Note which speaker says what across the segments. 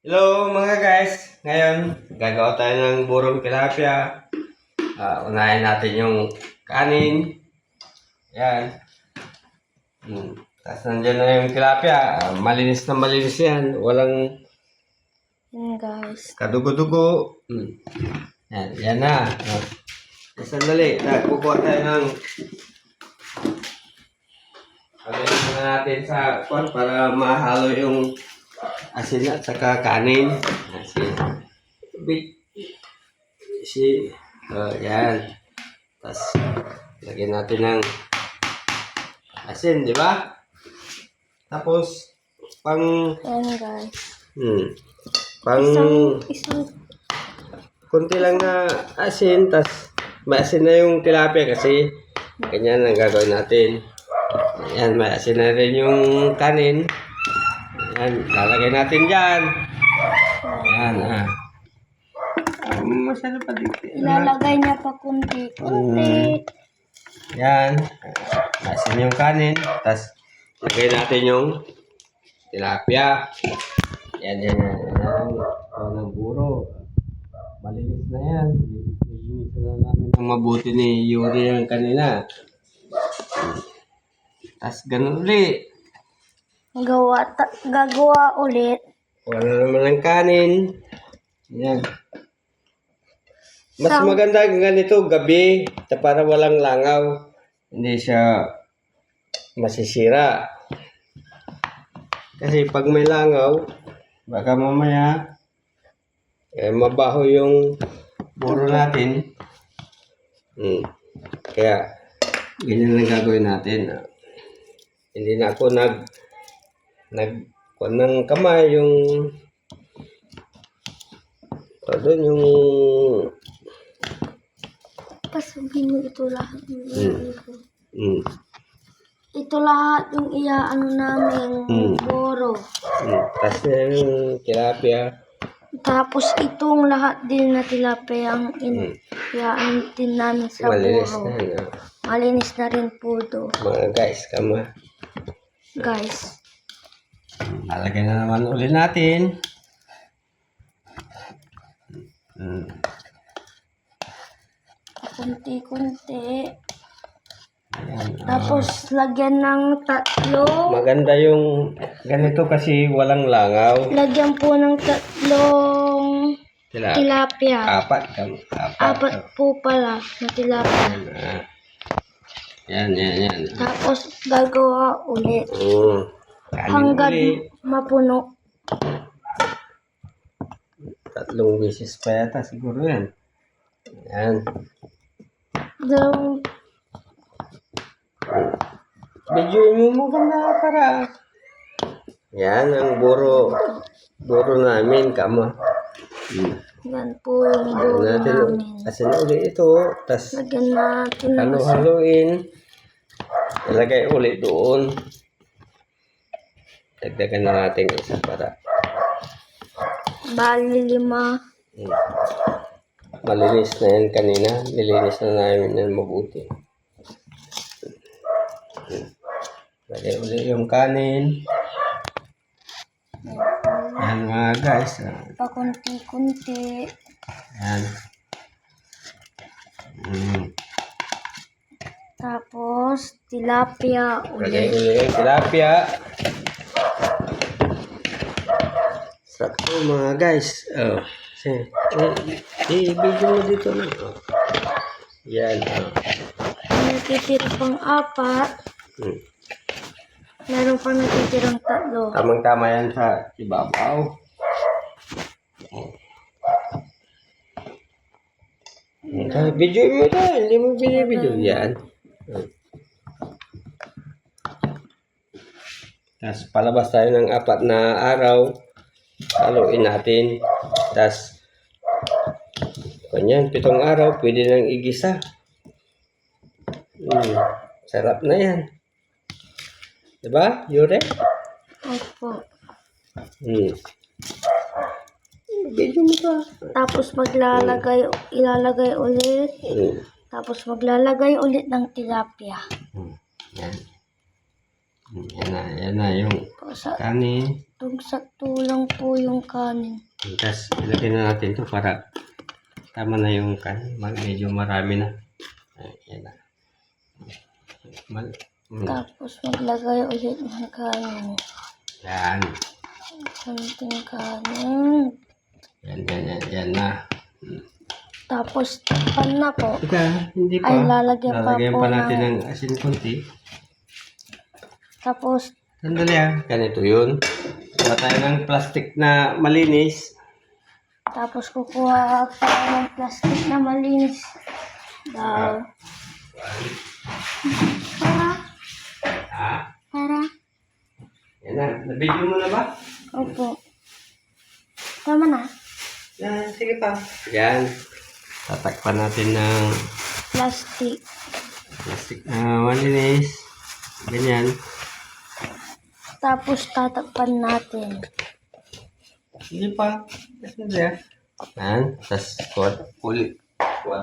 Speaker 1: Hello mga guys! Ngayon, gagawa tayo ng burong tilapia. Unahin natin yung kanin. Yan. Tapos nandiyan na yung tilapia. Malinis na malinis yan. Walang
Speaker 2: guys.
Speaker 1: kadugo-dugo. Yan na. Sandali. Kukuha tayo ng pagkain na natin sa kwan para mahalo yung asin at saka kanin. Asin. Yan. Tapos, lagyan natin ng asin, di ba? Tapos,
Speaker 2: Yan guys.
Speaker 1: pang
Speaker 2: Isang
Speaker 1: konti lang na asin, tapos may asin na yung tilapia kasi ganyan ang gagawin natin. Yan, may asin na rin yung kanin. Yan, lalagay natin dyan. Yan, masarap pa dito.
Speaker 2: ilalagay niya pa kunti-kunti.
Speaker 1: Yan, asin yung kanin. Tapos, lagay natin yung tilapia. Yan. Yan ng buro. Malinis na yan. Nilinis na namin ang mabuti ni Yuri yung kanina. Tapos, ganun ulit.
Speaker 2: Gagawa ulit.
Speaker 1: Wala naman ng kanin. Yan. Mas maganda ganito gabi para walang langaw. Hindi siya masisira. Kasi pag may langaw, baka mamaya mabaho yung buro natin. Kaya ganyan lang gagawin natin. Hindi na ako kuwan ng kamay yung yung
Speaker 2: Pasubin mo ito lahat.
Speaker 1: mm.
Speaker 2: Ito lahat yung iaano namin boro.
Speaker 1: Tapos yung tilapia.
Speaker 2: Tapos itong lahat din na tilapia ang iaano din namin sa
Speaker 1: Malinis
Speaker 2: boro.
Speaker 1: na yan.
Speaker 2: Malinis na rin po do.
Speaker 1: Mga guys,
Speaker 2: Guys.
Speaker 1: lalagay na naman ulit natin.
Speaker 2: Kunti-kunti.
Speaker 1: Ayan.
Speaker 2: Tapos lagyan ng tatlo.
Speaker 1: Maganda yung ganito kasi walang langaw.
Speaker 2: Lagyan po ng tatlong tilapia. Apat po pala na tilapia.
Speaker 1: Yan.
Speaker 2: Tapos gagawa ulit.
Speaker 1: Kanin
Speaker 2: Hanggang
Speaker 1: ulit.
Speaker 2: mapuno.
Speaker 1: 3 beses pa yata siguro yan. Yan. Video mo maganda para. Yan ang buro namin kama.
Speaker 2: Yan po yung buro namin.
Speaker 1: Asin ulit ito. Tapos
Speaker 2: Lagyan natin ng
Speaker 1: halo-haloin. Ilagay ulit doon. Dagdagan na natin isa para
Speaker 2: bali 5.
Speaker 1: malinis na yan kanina. Nilinis na namin yan mabuti. Lagay ulit yung kanin. Yan mga guys.
Speaker 2: Pakunti-kunti.
Speaker 1: Yan.
Speaker 2: Tapos tilapia
Speaker 1: Lagay
Speaker 2: ulit.
Speaker 1: ulit yung tilapia. Sarap po mga guys. I-video mo dito na. Yan.
Speaker 2: Natitira pang 4. Meron pang natitirang 3.
Speaker 1: Tamang-tama yan sa ibabaw. Video mo ito. Hindi mo binibidyo. Yan. Tapos palabas tayo ng 4 na araw. Haluin natin. Tapos kanyan, 7 araw. Pwede nang igisa. Sarap na yan. Diba, Yure?
Speaker 2: Opo.
Speaker 1: Video mo ito.
Speaker 2: Tapos ilalagay ulit. Tapos maglalagay ulit ng tilapia.
Speaker 1: Yan. Yan na yung kanin.
Speaker 2: Saktong-sakto lang po yung kanin.
Speaker 1: Tapos, ilagay na natin to para tama na yung kanin. Medyo marami na. Yan na.
Speaker 2: Tapos maglagay ulit ng kanin.
Speaker 1: Yan.
Speaker 2: Konting kanin.
Speaker 1: Yan na.
Speaker 2: Tapos takpan na po.
Speaker 1: Teka, hindi pa.
Speaker 2: Ay, lalagyan pa po
Speaker 1: pa natin
Speaker 2: ng-
Speaker 1: ng asin konti.
Speaker 2: Tapos
Speaker 1: Sandali ganito yun. Kuha tayo ng plastic na malinis.
Speaker 2: kukuha pa ng plastic na malinis. Daw.
Speaker 1: Ah,
Speaker 2: Para.
Speaker 1: yan na. Na-video mo na ba?
Speaker 2: Opo. Tama na.
Speaker 1: Yan, sige pa. Yan. Tatakpan natin ng
Speaker 2: Plastic.
Speaker 1: plastic na malinis. Ganyan.
Speaker 2: Tapos tatakpan natin.
Speaker 1: Hindi pa. Sandali Yan. Tapos kuha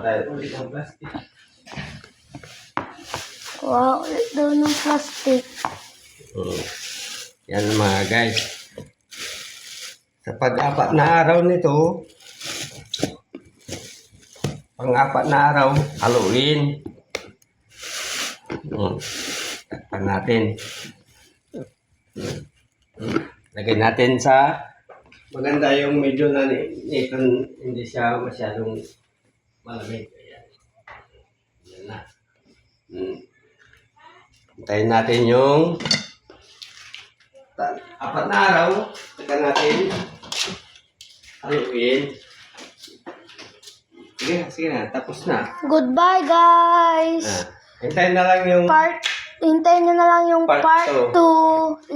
Speaker 1: tayo ulit ng plastic.
Speaker 2: Kuha ulit daw ng plastic.
Speaker 1: Yan mga guys. Sa pag-apat na araw nito, pang-apat na araw, Halloween. Takpan natin. Lagay natin sa maganda yung medyo na hindi siya masyadong malamig. Ayan. Yan na. Hintayin natin yung apat na araw. Saka natin haluin. Sige na. Tapos na.
Speaker 2: Goodbye, guys!
Speaker 1: Hintayin na lang yung
Speaker 2: Hintayin nyo na lang yung
Speaker 1: Part
Speaker 2: part 2.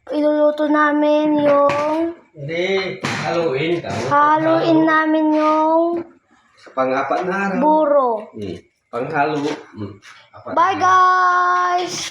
Speaker 2: Iluluto namin yung
Speaker 1: hindi, haluin ka.
Speaker 2: haluin namin yung
Speaker 1: Sa pang-apat na araw.
Speaker 2: buro.
Speaker 1: Panghalo. Apat na
Speaker 2: Bye,
Speaker 1: araw.
Speaker 2: guys!